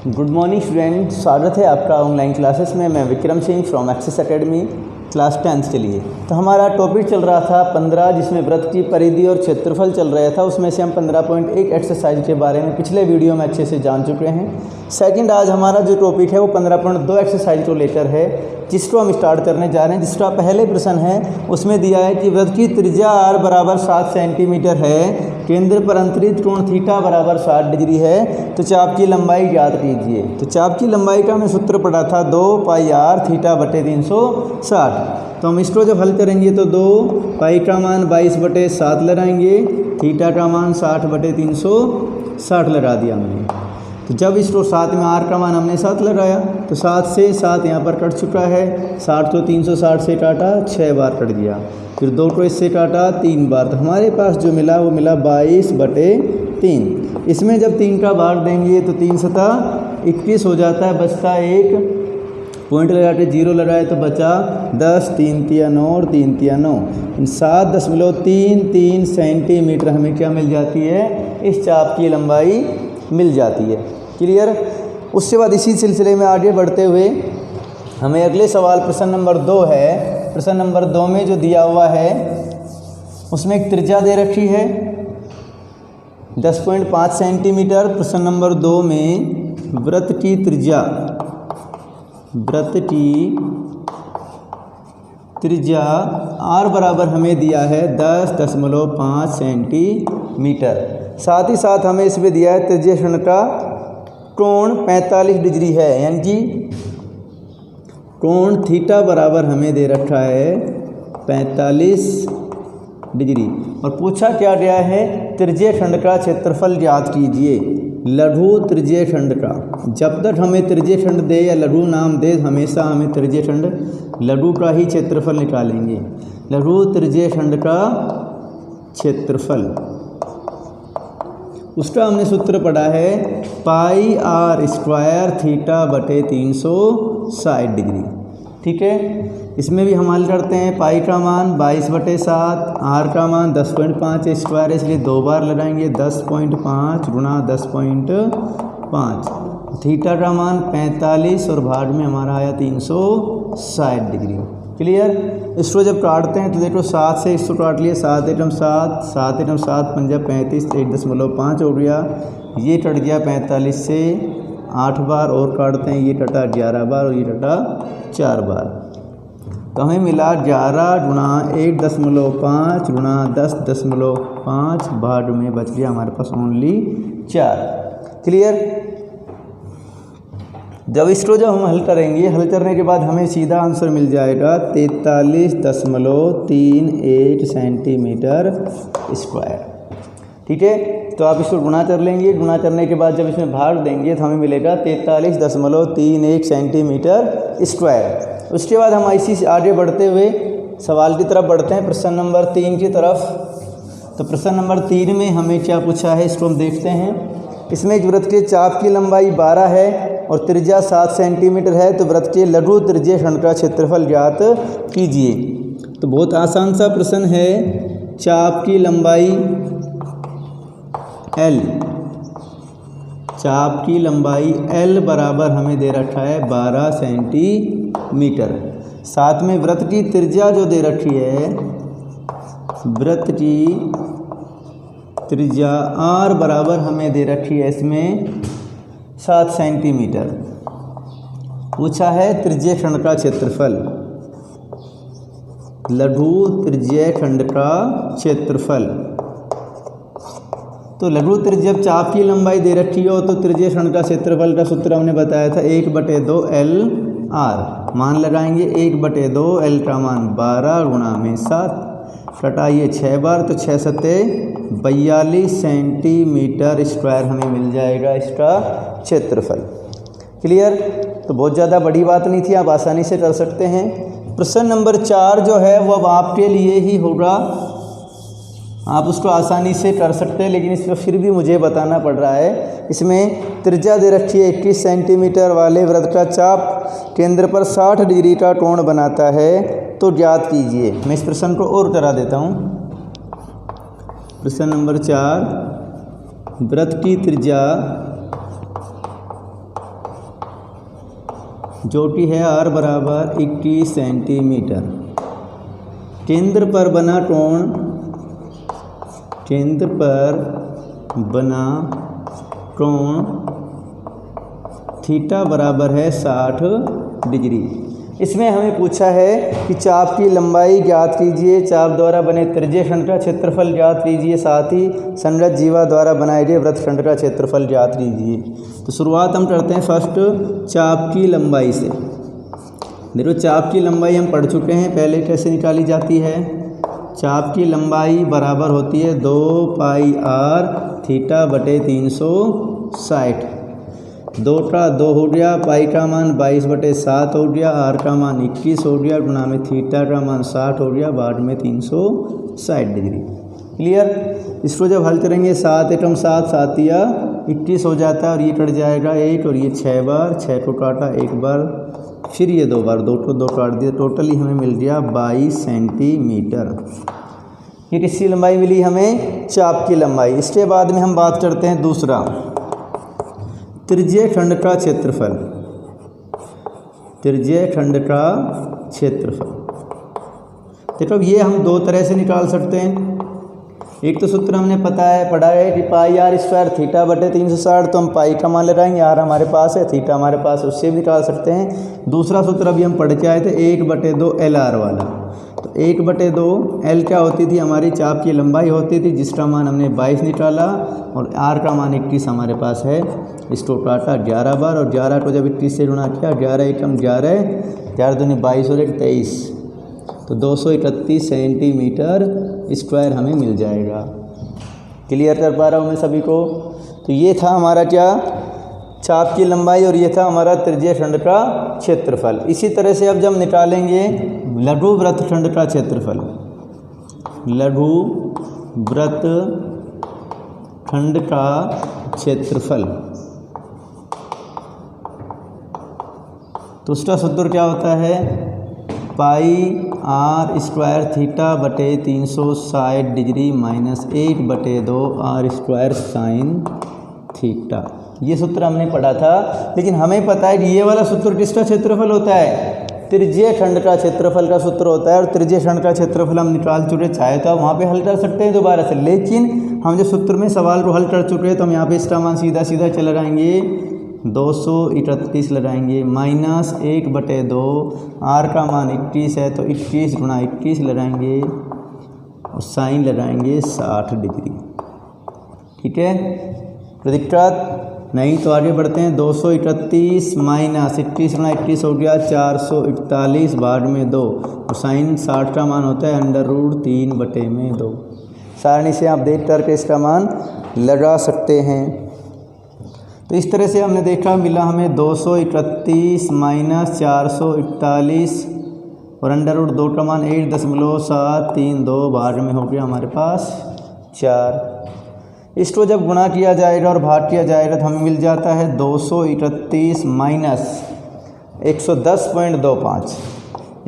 Good morning student, स्वागत है आपका ऑनलाइन क्लासेस में। मैं Vikram Singh from Access Academy class 10th के लिए। तो हमारा टॉपिक चल रहा था 15, जिसमें वृत्त की परिधि और क्षेत्रफल चल रहा था। उसमें से हम 15.1 एक्सरसाइज के बारे में पिछले वीडियो में अच्छे से जान चुके हैं। सेकंड, आज हमारा जो टॉपिक है वो 15.2 एक्सरसाइज को लेकर है, जिसको हम स्टार्ट करने जा रहे हैं। जिसका पहले प्रश्न है उसमें दिया है कि वृत्त की त्रिज्या r बराबर 7 सेंटीमीटर है, केंद्र पर अंतरित कोण थीटा बराबर 60 डिग्री है, तो चाप की लंबाई ज्ञात कीजिए। तो चाप की लंबाई का हमने सूत्र पढ़ा था 2 पाई r थीटा बटे 360। तो हम इसको जब हल करेंगे तो 2 पाई का मान 22/7 लगाएंगे, थीटा का मान 60/360 लगा दिया हमने। तो जब इसको 7 में r का मान हमने 7 लगाया तो 7 से 7 यहाँ पर कट चुका है। 60 को 360 से काटा 6 बार कट दिया, फिर 2 को इससे काटा 3 बार। तो हमारे पास जो मिला वो मिला 22/3। इसमें जब 3 का भाग देंगे तो 3 सतह 21 हो जाता है, बचता 1 पॉइंट लगा के 0 लगाए तो बचा 10, 3 तिया 9 और 3 तिया 9। 7.33 सेंटीमीटर हमें क्या मिल जाती है, इस चाप की लंबाई मिल जाती है। क्लियर। उसके बाद इसी सिलसिले में आगे बढ़ते हुए हमें अगले सवाल प्रश्न नंबर 2 है। प्रश्न नंबर 2 में जो दिया हुआ है उसमें एक त्रिज्या दे रखी है 10.5 सेंटीमीटर। प्रश्न नंबर 2 में वृत्त की त्रिज्या r बराबर हमें दिया है 10.5 सेंटीमीटर। साथ ही साथ हमें इसमें दिया है त्रिज्या खंड का कोण 45 डिग्री है, यानी कि कोण थीटा बराबर हमें दे रखा है 45 डिग्री। और पूछा क्या गया है, त्रिज्या खंड का क्षेत्रफल ज्ञात कीजिए। लघु त्रिज्या खंड का, जब तक हमें त्रिज्या खंड दे या लघु नाम दे, हमेशा हमें त्रिज्या खंड लघु का ही क्षेत्रफल निकालेंगे। लघु त्रिज्या खंड का क्षेत्रफल, उसका हमने सूत्र पढ़ा है पाई r स्क्वायर थीटा बटे 360 डिग्री। ठीक है। इसमें भी हम हल करते हैं। पाई का मान 22/7, r का मान 10.5 स्क्वायर है, इसलिए 2 बार लगाएंगे। 10.5 गुणा 10.5, थीटा का मान 45 और भाग में हमारा आया 360 डिग्री। क्लियर। इसको जब काटते हैं तो देखो 7 से इसको काट लिया, 7 एकम 7, 7 एकम 7 पंजा 35, 1.5 हो गया। ये कट गया 45 से 8 बार और काटते हैं, ये कटा 11 बार और ये कटा 4 बार। तो हमें मिला 11 गुणा 1.5 गुणा 10.5, भाग में बच गया हमारे पास ओनली 4। क्लियर। जब इसको हम हल करेंगे, हल करने के बाद हमें सीधा आंसर मिल जाएगा 43.31 सेंटीमीटर स्क्वायर। ठीक है। तो आप इसको गुणा कर लेंगे। गुणा करने के बाद जब इसमें भाग देंगे तो हमें मिलेगा 43.31 सेंटीमीटर स्क्वायर। उसके बाद हम इसी से आगे बढ़ते हुए सवाल की तरफ बढ़ते हैं, प्रश्न नंबर 3 की तरफ। तो प्रश्न नंबर 3 में हमें क्या पूछा है, इसको हम देखते हैं। इसमें एक वृत्त के चाप की लंबाई 12 है और त्रिज्या 7 सेंटीमीटर है, तो वृत्त के लघु त्रिज्या खंड का क्षेत्रफल ज्ञात कीजिए। तो बहुत आसान सा प्रश्न है। चाप की लंबाई L, चाप की लंबाई L बराबर हमें दे रखा है 12 सेंटीमीटर। साथ में वृत्त की त्रिज्या जो दे रखी है, वृत्त की त्रिज्या r बराबर हमें दे रखी है इसमें 7 सेंटीमीटर। पूछा है त्रिज्या खंड का क्षेत्रफल, लघु त्रिज्या खंड का क्षेत्रफल। तो लघु त्रिज्या, जब चाप की लंबाई दे रखी हो तो त्रिज्या खंड का क्षेत्रफल का सूत्र हमने बताया था 1/2 LR। मान लगाएंगे 1/2 L का मान 12 गुणा में 7, कटाइए 6 बार तो 6 सत्ते 42 सेंटीमीटर स्क्वायर हमें मिल जाएगा इसका क्षेत्रफल। क्लियर। तो बहुत ज़्यादा बड़ी बात नहीं थी, आप आसानी से कर सकते हैं। प्रश्न नंबर 4 जो है वो अब आपके लिए ही होगा, आप उसको आसानी से कर सकते हैं, लेकिन इसमें फिर भी मुझे बताना पड़ रहा है। इसमें त्रिज्या दे रखी है 21 सेंटीमीटर वाले वृत्त का चाप केंद्र पर 60 डिग्री का कोण बनाता है, तो ज्ञात कीजिए। मैं इस प्रश्न को और करा देता हूँ। प्रश्न नंबर 4, वृत्त की त्रिज्या जो कि है r बराबर 21 सेंटीमीटर। केंद्र पर बना कोण थीटा बराबर है 60 डिग्री। इसमें हमें पूछा है कि चाप की लंबाई ज्ञात कीजिए, चाप द्वारा बने त्रिज्यीय खंड का क्षेत्रफल ज्ञात कीजिए, साथ ही संरच जीवा द्वारा बनाए गए वृत्तखंड का क्षेत्रफल ज्ञात कीजिए। तो शुरुआत हम करते हैं फर्स्ट चाप की लंबाई से। देखो चाप की लंबाई हम पढ़ चुके हैं, पहले कैसे निकाली जाती है। चाप की लंबाई बराबर होती है 2 पाई r थीटा बटे 360। 2 का 2 हो गया, पाई का मान 22/7 हो गया, r का मान 21 हो गया, गुणा में थीटा का मान 60 हो गया, बाद में 360 डिग्री। क्लियर। इसको जब हल करेंगे 7 एकम 7 7 या 21 हो जाता है और ये कट जाएगा 1 और ये 6 बार, 6 को काटा 1 बार, फिर ये 2 बार, 2 को 2 काट दिया, टोटली हमें मिल गया 22 सेंटीमीटर। ये किसकी लंबाई मिली हमें, चाप की लंबाई। इसके बाद में हम बात करते हैं दूसरा त्रिज्यीय खंड का क्षेत्रफल। त्रिज्यीय खंड का क्षेत्रफल देखो ये हम दो तरह से निकाल सकते हैं। एक तो सूत्र हमने पढ़ा है कि पाई r स्क्वायर थीटा बटे 360, तो हम पाई का मान लगाएंगे, r हमारे पास है, थीटा हमारे पास, उससे भी निकाल सकते हैं। दूसरा सूत्र अभी हम पढ़ के आए थे 1/2 LR वाला। तो 1/2 L क्या होती थी, हमारी चाप की लंबाई होती थी, जिसका मान हमने 22 निकाला और r का मान 21 हमारे पास है। इसको काटा 11 बार और 11 को जब 21 से गुणा किया, 11 एकम 11, 11 दूनी 22 और 1 23, तो 231 सेंटीमीटर स्क्वायर हमें मिल जाएगा। क्लियर कर पा रहा हूँ मैं सभी को। तो ये था हमारा क्या, चाप की लंबाई, और ये था हमारा त्रिज्यीय खंड का क्षेत्रफल। इसी तरह से अब जब निकालेंगे लघु वृत्तखंड का क्षेत्रफल, लघु वृत्तखंड का क्षेत्रफल, तो उसका सूत्र क्या होता है, पाई r स्क्वायर थीटा बटे 360 degree minus 1/2 r square sine theta. ये सूत्र हमने पढ़ा था, लेकिन हमें पता है कि ये वाला सूत्र किसका क्षेत्रफल होता है, त्रिज्यीय खंड का क्षेत्रफल का सूत्र होता है। और त्रिज्यीय खंड का क्षेत्रफल हम निकाल चुके, चाहे तो आप वहाँ पे हल कर सकते हैं दोबारा से, लेकिन हम जो सूत्र में सवाल को हल कर चुके हैं तो हम यहाँ पे इसका मान सीधा सीधा चल लगाएंगे, 231 लगाएंगे, माइनस 1/2, r का मान 21 है तो 21 गुणा 21 लगाएंगे और साइन लगाएंगे 60 डिग्री। ठीक है, तो दिक्कत नहीं, तो आगे बढ़ते हैं। 231 माइनस 21 गुणा 21 हो गया 441, भाग में 2, और साइन 60 का मान होता है √3/2। सारणी से आप देख करके इसका मान लगा सकते हैं। तो इस तरह से हमने देखा, मिला हमें 231 माइनस 441 और √2 का मान 1.732, भाग में हो गया हमारे पास 4। इसको जब गुणा किया जाएगा और भाग किया जाएगा तो हमें मिल जाता है 231 माइनस 110.25,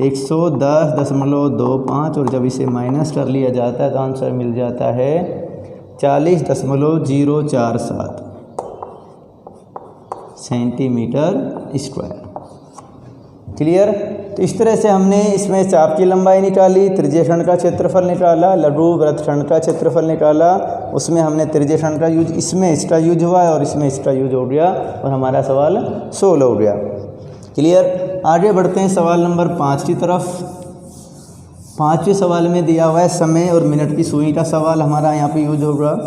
110.25, और जब इसे माइनस कर लिया जाता है तो आंसर मिल जाता है 40.047 सेंटीमीटर स्क्वायर। क्लियर। तो इस तरह से हमने इसमें चाप की लंबाई निकाली, त्रिज्यीय खंड का क्षेत्रफल निकाला, लघु वृत्तखंड का क्षेत्रफल निकाला, उसमें हमने त्रिज्यीय खंड का यूज, इसमें इसका यूज हुआ और इसमें इसका यूज हो गया, और हमारा सवाल 16 हो गया। क्लियर। आगे बढ़ते हैं सवाल नंबर 5 की तरफ। 5वें सवाल में दिया हुआ है समय और मिनट की सुई का सवाल हमारा यहाँ पे यूज होगा।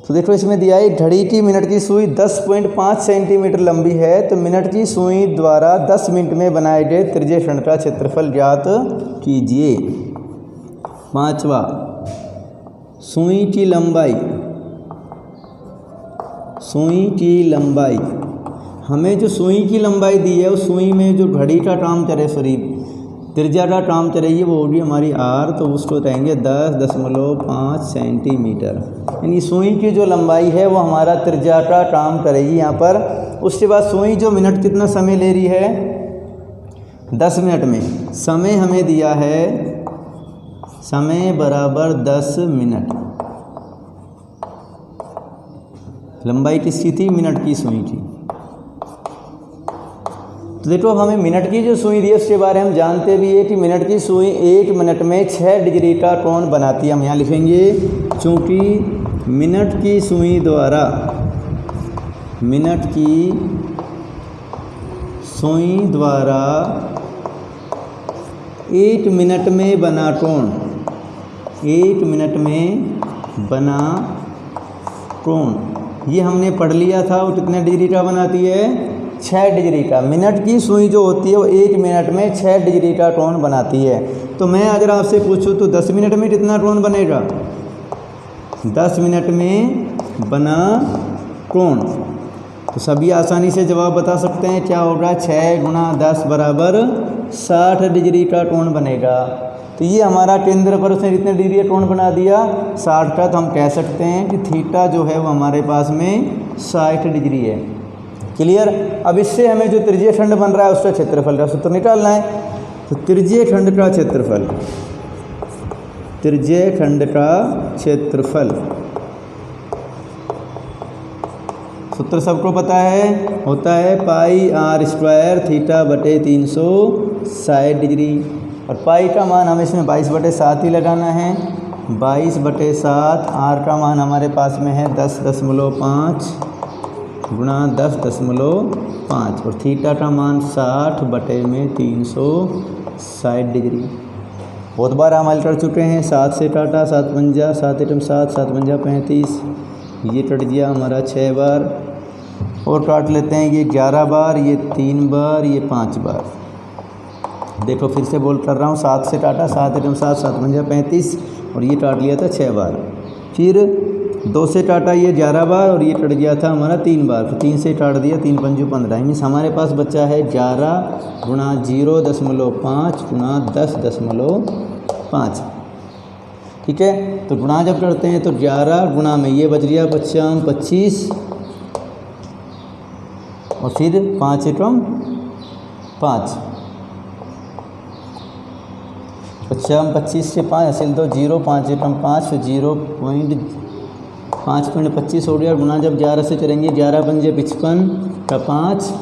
तो देखो इसमें दिया है घड़ी की मिनट की सुई 10.5 सेंटीमीटर लंबी है, तो मिनट की सुई द्वारा 10 मिनट में बनाए गए त्रिज्यीय खंड का क्षेत्रफल ज्ञात कीजिए। 5वां, सुई की लंबाई, सुई की लंबाई, हमें जो सुई की लंबाई दी है उस सुई में जो घड़ी का काम करे, सॉरी त्रिज्या का काम करेगी, वो होगी हमारी r, तो उसको कहेंगे 10.5 सेंटीमीटर। यानी सुई की जो लंबाई है वो हमारा त्रिज्या का काम करेगी यहाँ पर। उसके बाद सुई जो मिनट कितना समय ले रही है, 10 मिनट में, समय हमें दिया है, समय बराबर 10 मिनट। लंबाई किसकी थी? मिनट की सुई थी। तो देखो अब हमें मिनट की जो सुई दी है उसके बारे में हम जानते भी है कि मिनट की सुई 1 मिनट में 6 डिग्री का कोण बनाती है। हम यहाँ लिखेंगे चूँकि मिनट की सुई द्वारा 1 मिनट में बना कोण 1 मिनट में बना कोण ये हमने पढ़ लिया था। वो कितने डिग्री का बनाती है? 6 डिग्री का। मिनट की सुई जो होती है वो 1 मिनट में 6 डिग्री का कोण बनाती है। तो मैं अगर आपसे पूछूं तो 10 मिनट में कितना कोण बनेगा? 10 मिनट में बना कोण। तो सभी आसानी से जवाब बता सकते हैं क्या होगा? 6 गुणा 10 बराबर 60 डिग्री का कोण बनेगा। तो ये हमारा केंद्र पर उसने कितने डिग्री का कोण बना दिया? 60 का। तो हम कह सकते हैं कि थीटा जो है वो हमारे पास में 60 डिग्री है। क्लियर? अब इससे हमें जो त्रिज्यीय खंड बन रहा है उसका क्षेत्रफल का सूत्र निकालना है। तो त्रिज्यीय खंड का क्षेत्रफल, त्रिज्यीय खंड का क्षेत्रफल सूत्र सबको पता है, होता है पाई आर स्क्वायर थीटा बटे 360 डिग्री। और पाई का मान हमें इसमें 22/7 ही लगाना है। 22/7। आर का मान हमारे पास में है 10.5 गुणा 10.5 और थीटा का मान 60/360 डिग्री। बहुत बार हम हल कर चुके हैं। 7 से काटा, 7 पंजा 7 एकम 7, 7 पंजा 35, ये कट गया हमारा 6 बार। और काट लेते हैं ये 11 बार, ये 3 बार, ये 5 बार। देखो फिर से बोल कर रहा हूँ, 7 से काटा, 7 एकम 7, 7 पंजा 35 और ये काट लिया था 6 बार। फिर 2 से काटा ये 11 बार और ये कट गया था हमारा 3 बार। फिर 3 से काट दिया, 3 पंजू 15। मीन्स हमारे पास बच्चा है 11 गुणा 0.5 गुणा 10.5। ठीक है? तो गुणा जब करते हैं तो 11 गुणा में ये बच गया 25 और फिर 5 एकम 5, 25 से 5 हासिल तो 0, 5 एकम 5, फिर 0.525 हो गया। गुणा जब 11 से करेंगे, 11 पंजे 55 का 5।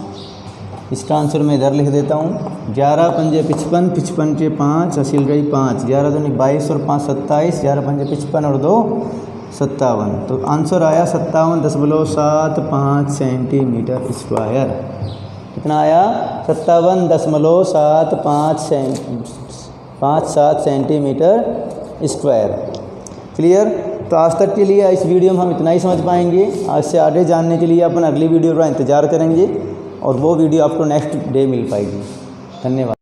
इसका आंसर मैं इधर लिख देता हूँ। 11 पंजे 55, 55 के 5 हासिल गई 5, 11 दूनी 22 और 5 27, 11 पंजे 55 और 2 57। तो आंसर आया 57.75 सेंटीमीटर स्क्वायर। कितना आया? 57.75 सेंटीमीटर स्क्वायर। क्लियर? तो आज तक के लिए इस वीडियो में हम इतना ही समझ पाएंगे। आज से आगे जानने के लिए अपन अगली वीडियो का इंतज़ार करेंगे और वो वीडियो आपको नेक्स्ट डे मिल पाएगी। धन्यवाद।